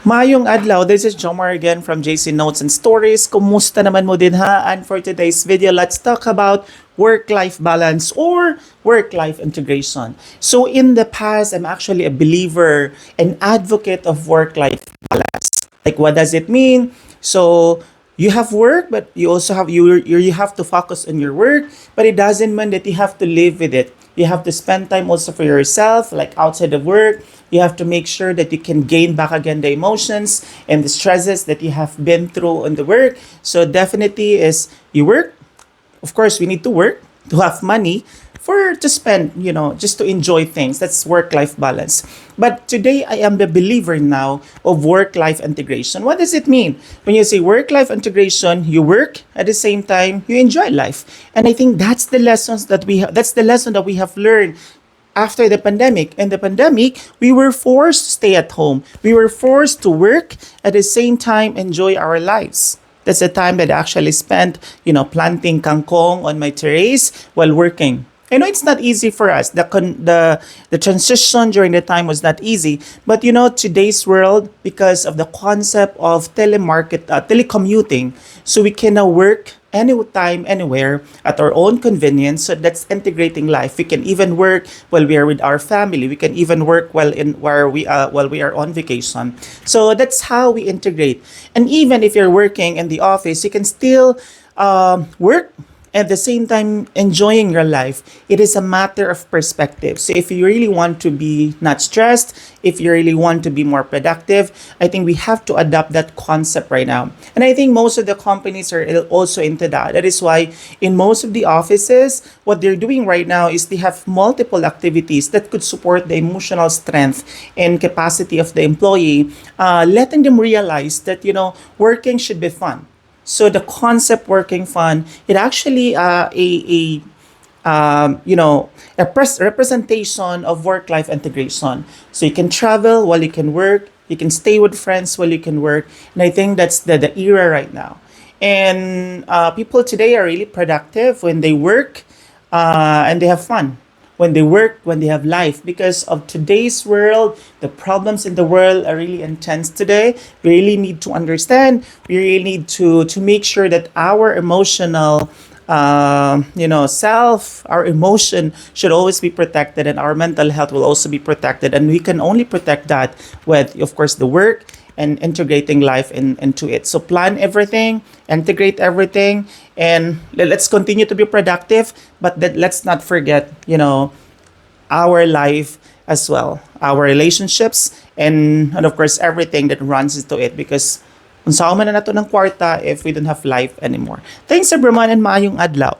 Mayong adlaw, this is Jomar again from JC Notes and Stories. Kumusta naman mo din ha? And for today's video, let's talk about work-life balance or work-life integration. So in the past, I'm actually a believer and advocate of work-life balance. Like what does it mean? So you have work, but you also have you have to focus on your work, but it doesn't mean that you have to live with it. You have to spend time also for yourself, like outside of work. You have to make sure that you can gain back again the emotions and the stresses that you have been through on the work. So definitely is you work. Of course, we need to work to have money for to spend, just to enjoy things. That's work-life balance. But today I am the believer now of work-life integration. What does it mean? When you say work-life integration, you work at the same time you enjoy life. And I think that's the lessons that that's the lesson that we have learned after the pandemic. In the pandemic, we were forced to stay at home. We were forced to work at the same time enjoy our lives. That's the time that I actually spent, planting kangkong on my terrace while working. I know it's not easy for us. The transition during the time was not easy. But today's world, because of the concept of telecommuting, so we can now work anytime, anywhere at our own convenience. So that's integrating life. We can even work while we are with our family. We can even work while we are on vacation. So that's how we integrate. And even if you're working in the office, you can still work at the same time enjoying your life. It is a matter of perspective. So if you really want to be not stressed, if you really want to be more productive, I think we have to adopt that concept right now. And I think most of the companies are also into that. That is why in most of the offices, what they're doing right now is they have multiple activities that could support the emotional strength and capacity of the employee, letting them realize that working should be fun. So the concept working fun, it actually representation of work-life integration. So you can travel while you can work. You can stay with friends while you can work. And I think that's the era right now. And people today are really productive when they work and they have fun. When they work, when they have life, because of today's world, the problems in the world are really intense today. We really need to understand. We really need to make sure that our emotional, our emotion should always be protected, and our mental health will also be protected. And we can only protect that with, of course, the work and integrating life into it. So plan everything, integrate everything, and let's continue to be productive, but let's not forget, our life as well, our relationships, and of course, everything that runs into it. Because unsa man na nato ng kwarta if we don't have life anymore. Thanks everyone and maayong adlaw.